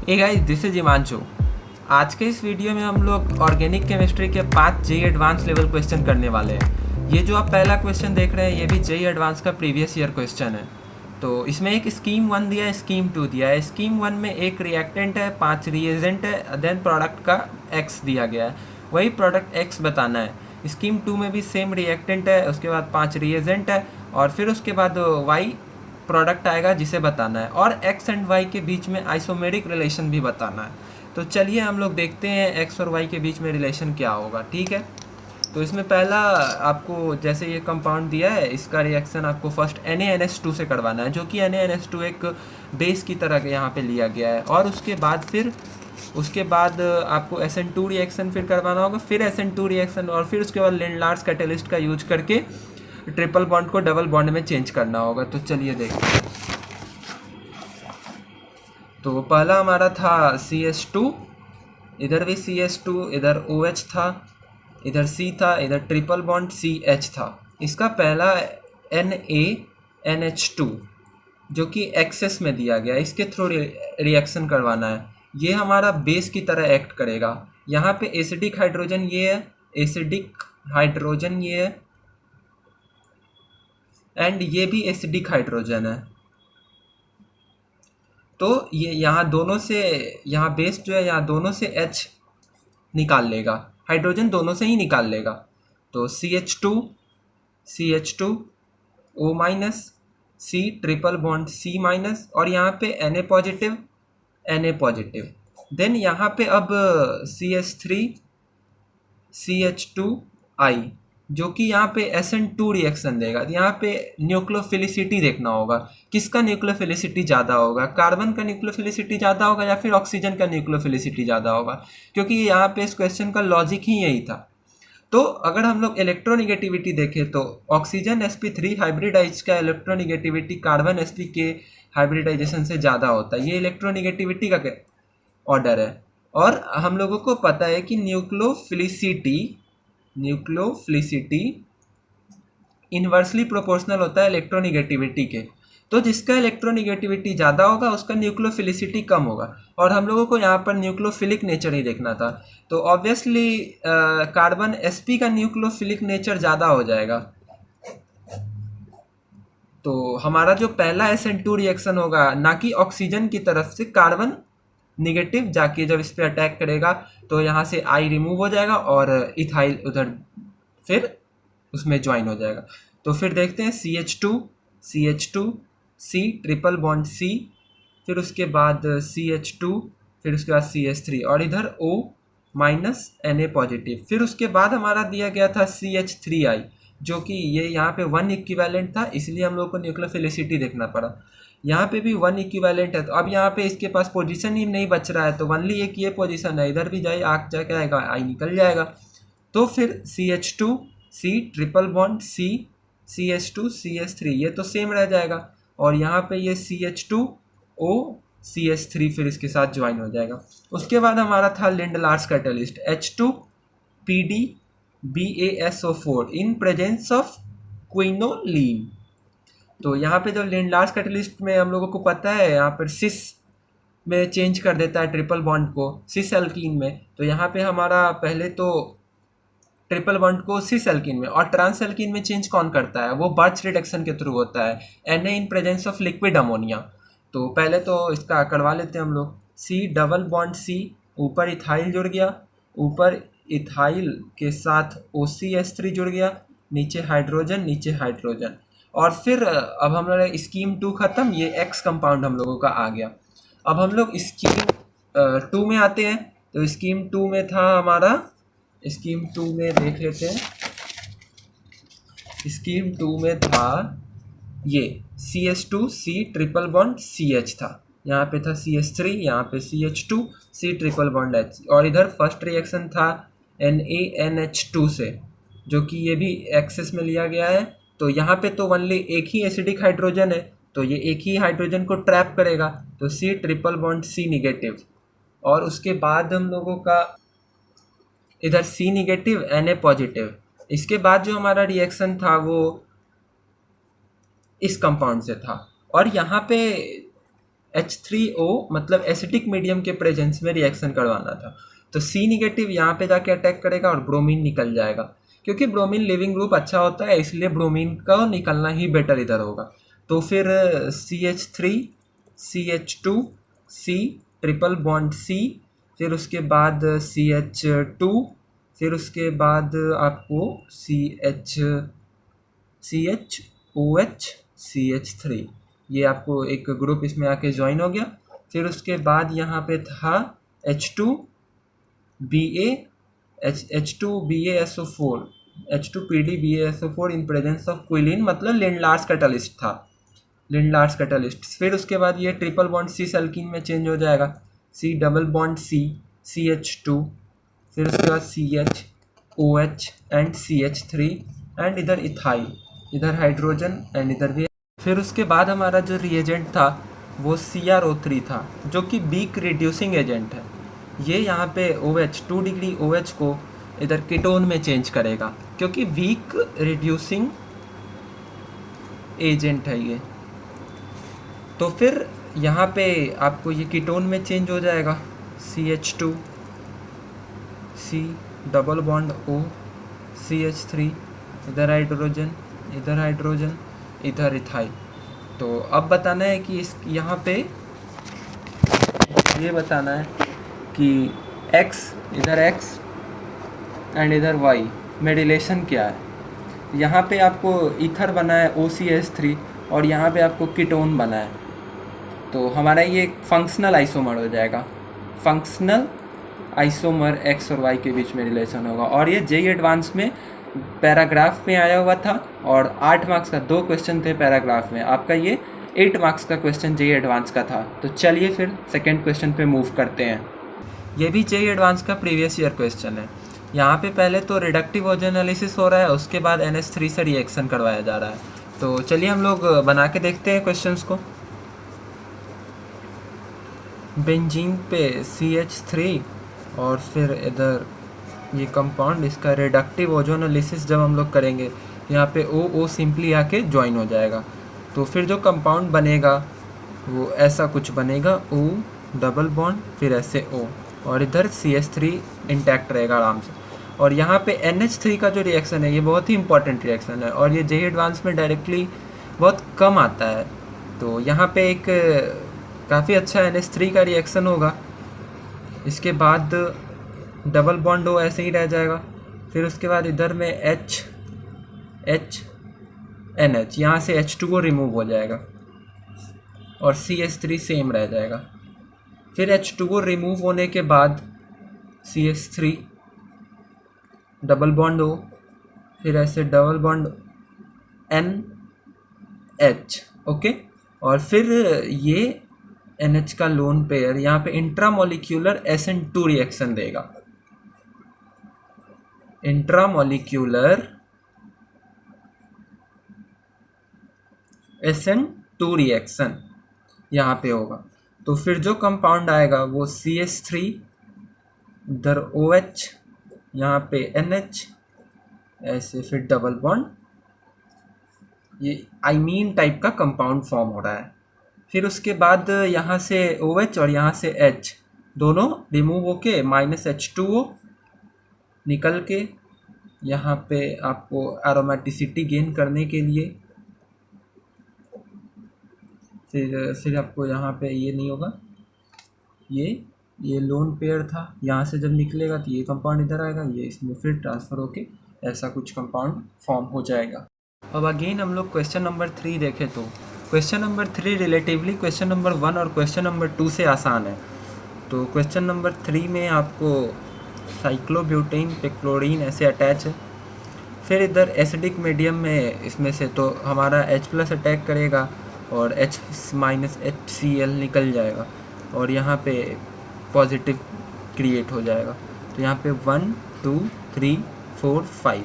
Hey guys, this is Himanshu. आज के इस वीडियो में हम लोग ऑर्गेनिक केमिस्ट्री के 5 जेई एडवांस लेवल क्वेश्चन करने वाले हैं। ये जो आप पहला क्वेश्चन देख रहे हैं ये भी जेई एडवांस का प्रीवियस ईयर क्वेश्चन है। तो इसमें एक स्कीम 1 दिया है, स्कीम 2 दिया है। स्कीम 1 में एक रिएक्टेंट है, 5 रिएजेंट है, देन प्रोडक्ट का एक्स दिया गया है, वही प्रोडक्ट एक्स बताना है। स्कीम 2 में भी सेम रिएक्टेंट है, उसके बाद 5 रिएजेंट है और फिर उसके बाद वाई प्रोडक्ट आएगा जिसे बताना है, और x एंड y के बीच में आइसोमेरिक रिलेशन भी बताना है। तो चलिए हम लोग देखते हैं x और y के बीच में रिलेशन क्या होगा। ठीक है, तो इसमें पहला आपको जैसे ये कंपाउंड दिया है, इसका रिएक्शन आपको फर्स्ट NaNH2 से करवाना है, जो कि NaNH2 एक बेस की तरह यहाँ पे लिया गया है। और उसके बाद आपको SN2 रिएक्शन फिर करवाना होगा, फिर SN2 रिएक्शन, और फिर उसके बाद लिंडलार्स कैटेलिस्ट का यूज करके ट्रिपल बॉन्ड को डबल बॉन्ड में चेंज करना होगा। तो चलिए देखते हैं। तो पहला हमारा था CH2, इधर भी CH2, इधर OH था, इधर C था, इधर ट्रिपल बॉन्ड CH था। इसका पहला NaNH2 जो कि एक्सेस में दिया गया, इसके थ्रू रिएक्शन करवाना है। ये हमारा बेस की तरह एक्ट करेगा। यहाँ पे एसिडिक हाइड्रोजन ये है, एसिडिक हाइड्रोजन ये है, एंड ये भी एसिडिक हाइड्रोजन है। तो ये यहाँ दोनों से, यहाँ बेस जो है यहाँ दोनों से H निकाल लेगा, हाइड्रोजन दोनों से ही निकाल लेगा। तो CH2 O minus, C triple bond C minus, और यहाँ पे Na पॉजिटिव। देन यहाँ पे अब CH3 CH2I, जो कि यहाँ पे SN2 रिएक्शन देगा। यहाँ पे न्यूक्लियोफिलिसिटी देखना होगा, किसका न्यूक्लियोफिलिसिटी ज़्यादा होगा, कार्बन का न्यूक्लियोफिलिसिटी ज़्यादा होगा या फिर ऑक्सीजन का न्यूक्लियोफिलिसिटी ज़्यादा होगा, क्योंकि यहाँ पे इस क्वेश्चन का लॉजिक ही यही था। तो अगर हम लोग इलेक्ट्रोनिगेटिविटी देखें तो ऑक्सीजन sp3 हाइब्रिडाइज का इलेक्ट्रोनिगेटिविटी कार्बन sp के हाइब्रिडाइजेशन से ज़्यादा होता है। ये इलेक्ट्रोनिगेटिविटी का ऑर्डर है। और हम लोगों को पता है कि न्यूक्लियोफिलिसिटी इन्वर्सली प्रोपोर्शनल होता है इलेक्ट्रोनिगेटिविटी के। तो जिसका इलेक्ट्रोनिगेटिविटी ज़्यादा होगा उसका न्यूक्लियोफिलिसिटी कम होगा, और हम लोगों को यहाँ पर न्यूक्लियोफिलिक नेचर ही देखना था। तो ऑब्वियसली कार्बन sp का न्यूक्लियोफिलिक नेचर ज़्यादा हो जाएगा। तो हमारा जो पहला SN2 रिएक्शन होगा, ना कि ऑक्सीजन की तरफ से, कार्बन निगेटिव जाके जब इस पर अटैक करेगा तो यहाँ से I रिमूव हो जाएगा और इथाइल उधर फिर उसमें ज्वाइन हो जाएगा। तो फिर देखते हैं CH2 C triple bond C, फिर उसके बाद CH2, फिर उसके बाद CH3, और इधर O माइनस Na पॉजिटिव। फिर उसके बाद हमारा दिया गया था CH3I, जो कि ये यहाँ पे 1 इक्विवेलेंट था, इसलिए हम लोग को न्यूक्लियोफिलिसिटी देखना पड़ा। यहाँ पे भी 1 इक्विवेलेंट है, तो अब यहाँ पे इसके पास पोजीशन ही नहीं बच रहा है, तो ओनली एक ये पोजीशन है, इधर भी जाए आग जाके आएगा, आई निकल जाएगा। तो फिर CH2 C triple bond C CH2 CH3 ये तो सेम रह जाएगा, और यहाँ पे ये CH2 O CH3 फिर इसके साथ ज्वाइन हो जाएगा। उसके बाद हमारा था Lindlar's catalyst H2PD BaSO4 in presence of quinoline. तो यहाँ पे जब लिंडलार्स कैटलिस्ट में हम लोगों को पता है यहाँ पर सिस में चेंज कर देता है ट्रिपल बॉन्ड को सिस एल्कीन में, तो यहाँ पे हमारा पहले तो ट्रिपल बॉन्ड को सिस एल्कीन में और ट्रांस एल्कीन में चेंज कौन करता है, वो बर्च रिडक्शन के थ्रू होता है, Na in presence of liquid ammonia. तो पहले तो इसका करवा लेते हैं हम लोग। C डबल बॉन्ड C, ऊपर इथाइल जुड़ गया, ऊपर इथाइल के साथ OCH3 जुड़ गया, नीचे हाइड्रोजन, और फिर अब हम लोग स्कीम 2 ख़त्म, ये X कंपाउंड हम लोगों का आ गया। अब हम लोग स्कीम 2 में आते हैं। तो स्कीम 2 में था हमारा, स्कीम 2 में देख लेते हैं। स्कीम 2 में था ये CH2 C triple bond CH था, यहाँ पे था CH3, यहाँ पे CH2 C triple bond H, और इधर फर्स्ट रिएक्शन था NaNH2 से, जो कि ये भी एक्सेस में लिया गया है। तो यहाँ पे तो ओनली एक ही एसिडिक हाइड्रोजन है, तो ये एक ही हाइड्रोजन को ट्रैप करेगा, तो C triple bond C negative. और उसके बाद हम लोगों का इधर C निगेटिव Na पॉजिटिव। इसके बाद जो हमारा रिएक्शन था वो इस कंपाउंड से था, और यहाँ पे H3O मतलब एसिटिक मीडियम के प्रेजेंस में रिएक्शन करवाना था। तो C निगेटिव यहाँ पे जाके अटैक करेगा और ब्रोमीन निकल जाएगा, क्योंकि ब्रोमीन लिविंग ग्रुप अच्छा होता है, इसलिए ब्रोमीन का निकलना ही बेटर इधर होगा। तो फिर CH3 CH2 C triple bond C, फिर उसके बाद CH2, फिर उसके बाद आपको CHOH CH3, ये आपको एक ग्रुप इसमें आके ज्वाइन हो गया। फिर उसके बाद यहाँ पे था H2BA H2BaSO4 H2PdBaSO4 in presence of qilin, मतलब लिंडलार्स कैटलिस्ट था, लिंडलार्स कैटलिस्ट। फिर उसके बाद ये ट्रिपल बॉन्ड सी अल्कीन में चेंज हो जाएगा, C double bond C CH2, फिर उसके बाद CHOH एंड CH3 एंड इधर इथाइल, इधर हाइड्रोजन एंड इधर भी। फिर उसके बाद हमारा जो रिएजेंट था वो CrO3 था, जो कि वीक रिड्यूसिंग एजेंट है। ये यहाँ पे OH 2 डिग्री OH को इधर कीटोन में चेंज करेगा, क्योंकि वीक रिड्यूसिंग एजेंट है ये। तो फिर यहाँ पे आपको ये कीटोन में चेंज हो जाएगा, CH2 C double bond O CH3, इधर हाइड्रोजन, इधर हाइड्रोजन, इधर इथाइल। तो अब बताना है कि इस यहाँ पे ये बताना है कि X, इधर X एंड इधर Y में रिलेशन क्या है। यहाँ पे आपको ईथर बना है OCH3 और यहाँ पे आपको कीटोन बना है, तो हमारा ये फंक्शनल आइसोमर हो जाएगा। फंक्शनल आइसोमर X और Y के बीच में रिलेशन होगा। और ये JEE एडवांस में पैराग्राफ में आया हुआ था, और 8 मार्क्स का 2 क्वेश्चन थे पैराग्राफ में। आपका ये 8 मार्क्स का क्वेश्चन JEE एडवांस का था। तो चलिए फिर सेकेंड क्वेश्चन पे मूव करते हैं। ये भी JEE एडवांस का प्रीवियस ईयर क्वेश्चन है। यहाँ पे पहले तो रिडक्टिव ओजोनोलिसिस हो रहा है, उसके बाद NH3 से रिएक्शन करवाया जा रहा है। तो चलिए हम लोग बना के देखते हैं क्वेश्चंस को। बेंजीन पे CH3 और फिर इधर ये कंपाउंड, इसका रिडक्टिव ओजोनोलिसिस जब हम लोग करेंगे यहाँ पे O सिंपली आके ज्वाइन हो जाएगा। तो फिर जो कंपाउंड बनेगा वो ऐसा कुछ बनेगा, O डबल बॉन्ड फिर ऐसे O, और इधर CH3 इंटैक्ट रहेगा आराम से। और यहाँ पे NH3 का जो रिएक्शन है ये बहुत ही इंपॉर्टेंट रिएक्शन है, और ये JEE एडवांस में डायरेक्टली बहुत कम आता है। तो यहाँ पे एक काफ़ी अच्छा NH3 का रिएक्शन होगा। इसके बाद डबल बॉन्ड O ऐसे ही रह जाएगा। फिर उसके बाद इधर में NH, यहाँ से H2O रिमूव हो जाएगा और CH3 सेम रह जाएगा। फिर H2O रिमूव होने के बाद CH3 डबल बॉन्ड O, फिर ऐसे डबल बॉन्ड NH, ओके। और फिर ये NH का लोन पेयर यहाँ पे इंट्रामोलिक्यूलर SN2 रिएक्शन देगा। इंट्रामोलिक्यूलर SN2 रिएक्शन यहाँ पे होगा। तो फिर जो कंपाउंड आएगा वो CH3, इधर OH, यहाँ पे NH, ऐसे फिर डबल बॉन्ड, ये आइमीन टाइप का कंपाउंड फॉर्म हो रहा है। फिर उसके बाद यहाँ से OH और यहाँ से H दोनों रिमूव होके -H2O निकल के यहाँ पे आपको एरोमेटिसिटी गेन करने के लिए फिर आपको यहाँ पे ये नहीं होगा, ये लोन पेयर था, यहाँ से जब निकलेगा तो ये कंपाउंड इधर आएगा, ये इसमें फिर ट्रांसफ़र होके ऐसा कुछ कंपाउंड फॉर्म हो जाएगा। अब अगेन हम लोग क्वेश्चन नंबर 3 देखें तो question number 3 relatively question number 1 और क्वेश्चन नंबर 2 से आसान है। तो क्वेश्चन नंबर 3 में आपको साइक्लोब्यूटेन पेक्लोरीन ऐसे अटैच है। फिर इधर एसिडिक मीडियम में इसमें से तो हमारा H+ अटैक करेगा और H- HCl निकल जाएगा और यहाँ पे पॉजिटिव क्रिएट हो जाएगा। तो यहाँ पे 1 2 3 4 5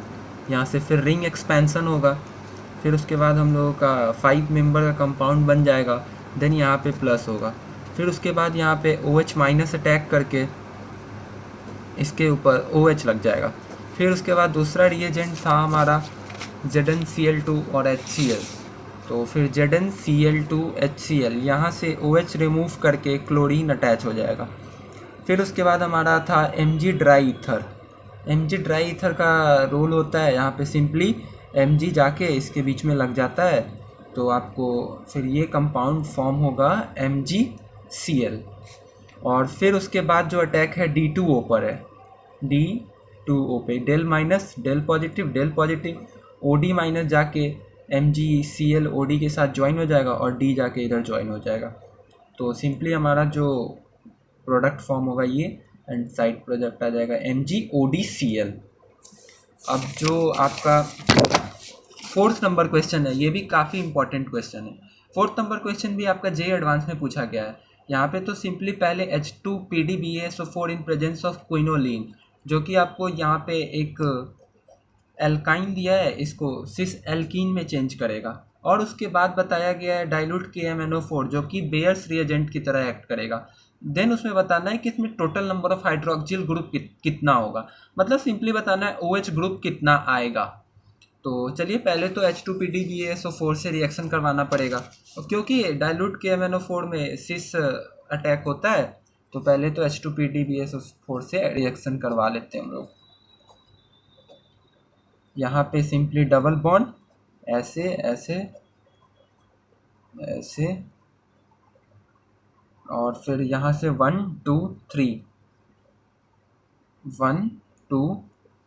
यहाँ से फिर रिंग एक्सपेंसन होगा। फिर उसके बाद हम लोगों का 5 मेंबर का कंपाउंड बन जाएगा, देन यहाँ पे प्लस होगा। फिर उसके बाद यहाँ पे OH- अटैक करके इसके ऊपर OH लग जाएगा। फिर उसके बाद दूसरा रिएजेंट था हमारा ZnCl2 और HCl। तो फिर ZnCl2HCl, यहाँ से OH रिमूव करके क्लोरीन अटैच हो जाएगा। फिर उसके बाद हमारा था Mg dry ether. Mg dry ether का रोल होता है यहाँ पे सिंपली Mg जाके इसके बीच में लग जाता है, तो आपको फिर ये कंपाउंड फॉर्म होगा MgCl। और फिर उसके बाद जो अटैक है D2O पर है, D2O पे del minus del positive OD minus जाके MgCl OD के साथ ज्वाइन हो जाएगा और D जाके इधर ज्वाइन हो जाएगा। तो सिंपली हमारा जो प्रोडक्ट फॉर्म होगा ये, एंड साइड प्रोडक्ट आ जाएगा MgODCl। अब जो आपका 4th नंबर क्वेश्चन है, ये भी काफ़ी इंपॉर्टेंट क्वेश्चन है। 4th नंबर क्वेश्चन भी आपका JEE एडवांस में पूछा गया है। यहाँ पे तो सिंपली पहले H2PDBaSO4 in presence of quinoline, जो कि आपको यहाँ पे एक एल्काइन दिया है, इसको सिस एल्कीन में चेंज करेगा। और उसके बाद बताया गया है डाइल्यूट KMnO4 जो कि बेयर्स रिएजेंट की तरह एक्ट करेगा। देन उसमें बताना है कि इसमें total number of hydroxyl group कितना होगा, मतलब सिंपली बताना है OH ग्रुप कितना आएगा। तो चलिए पहले तो H2PDBaSO4 से रिएक्शन करवाना पड़ेगा, क्योंकि डाइल्यूट KMnO4 में सिस अटैक होता है, तो पहले तो H2PDBaSO4 से रिएक्शन करवा लेते हैं हम लोग। यहाँ पे सिंपली डबल बॉन्ड ऐसे ऐसे ऐसे, और फिर यहाँ से 1 2 3 1 2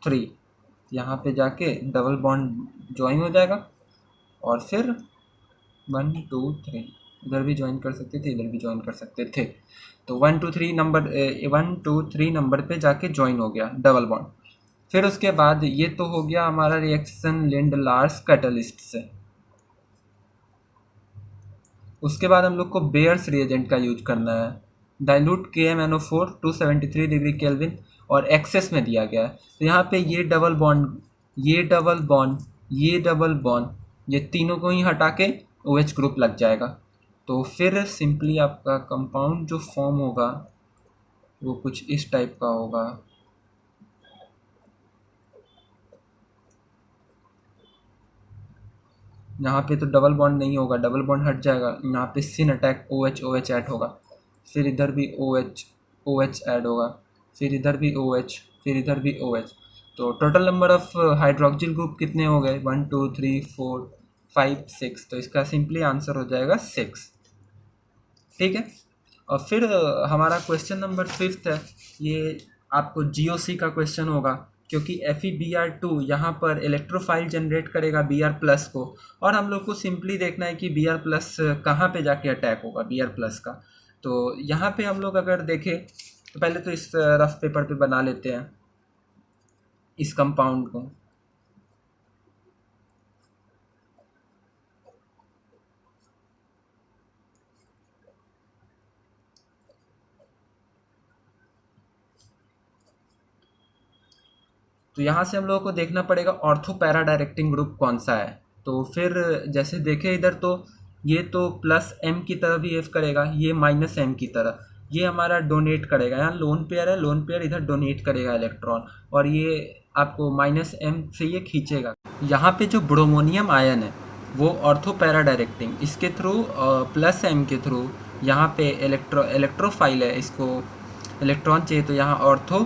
3 यहाँ पे जाके डबल बॉन्ड ज्वाइन हो जाएगा, और फिर 1 2 3 इधर भी ज्वाइन कर सकते थे, इधर भी ज्वाइन कर सकते थे। तो 1 2 3 नंबर पे जाके ज्वाइन हो गया डबल बॉन्ड। फिर उसके बाद ये तो हो गया हमारा रिएक्शन लिंडलार्स कैटलिस्ट से। उसके बाद हम लोग को बेयर्स रिएजेंट का यूज करना है। डाइल्यूट KMnO4 273 डिग्री केल्विन और एक्सेस में दिया गया है। तो यहाँ पे ये डबल बॉन्ड, ये डबल बॉन्ड, ये डबल बॉन्ड, ये तीनों को ही हटा के OH ग्रुप लग जाएगा। तो फिर सिंपली आपका कंपाउंड जो फॉर्म होगा वो कुछ इस टाइप का होगा। यहाँ पे तो डबल बॉन्ड नहीं होगा, डबल बॉन्ड हट जाएगा, यहाँ पे सिन अटैक OH ऐड होगा, फिर इधर भी OH ऐड होगा, फिर इधर भी OH, फिर इधर भी OH। तो total number of hydroxyl group कितने हो गए? 1 2 3 4 5 6। तो इसका सिंपली आंसर हो जाएगा 6। ठीक है। और फिर हमारा क्वेश्चन नंबर 5th है, ये आपको GOC का क्वेश्चन होगा, क्योंकि FeBr2 यहाँ पर इलेक्ट्रोफाइल जनरेट करेगा Br+ को, और हम लोग को सिंपली देखना है कि Br+ कहाँ पे जाके अटैक होगा Br+ का। तो यहाँ पे हम लोग अगर देखें तो पहले तो इस रफ पेपर पे बना लेते हैं इस कंपाउंड को। तो यहाँ से हम लोगों को देखना पड़ेगा ऑर्थो पैरा डायरेक्टिंग ग्रुप कौन सा है। तो फिर जैसे देखें इधर, तो ये तो +M की तरह बिहेव करेगा, ये -M की तरह, ये हमारा डोनेट करेगा। यहाँ लोन पेयर है, लोन पेयर इधर डोनेट करेगा इलेक्ट्रॉन, और ये आपको -M से ये खींचेगा। यहाँ पे जो ब्रोमोनियम आयन है वो ऑर्थो पैरा डायरेक्टिंग, इसके थ्रू +M के थ्रू यहाँ पे इलेक्ट्रोफाइल है, इसको इलेक्ट्रॉन चाहिए, तो यहाँ ऑर्थो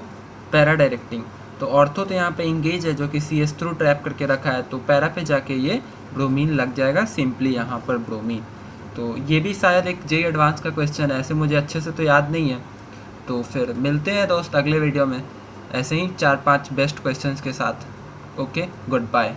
पैरा डायरेक्टिंग। तो ऑर्थो तो यहाँ पे इंगेज है जो कि CS थ्रू ट्रैप करके रखा है, तो पैरा पे जाके ये ब्रोमीन लग जाएगा, सिंपली यहाँ पर ब्रोमीन। तो ये भी शायद एक JEE एडवांस का क्वेश्चन है, ऐसे मुझे अच्छे से तो याद नहीं है। तो फिर मिलते हैं दोस्त अगले वीडियो में ऐसे ही 4-5 बेस्ट क्वेश्चंस के साथ। Okay, good bye.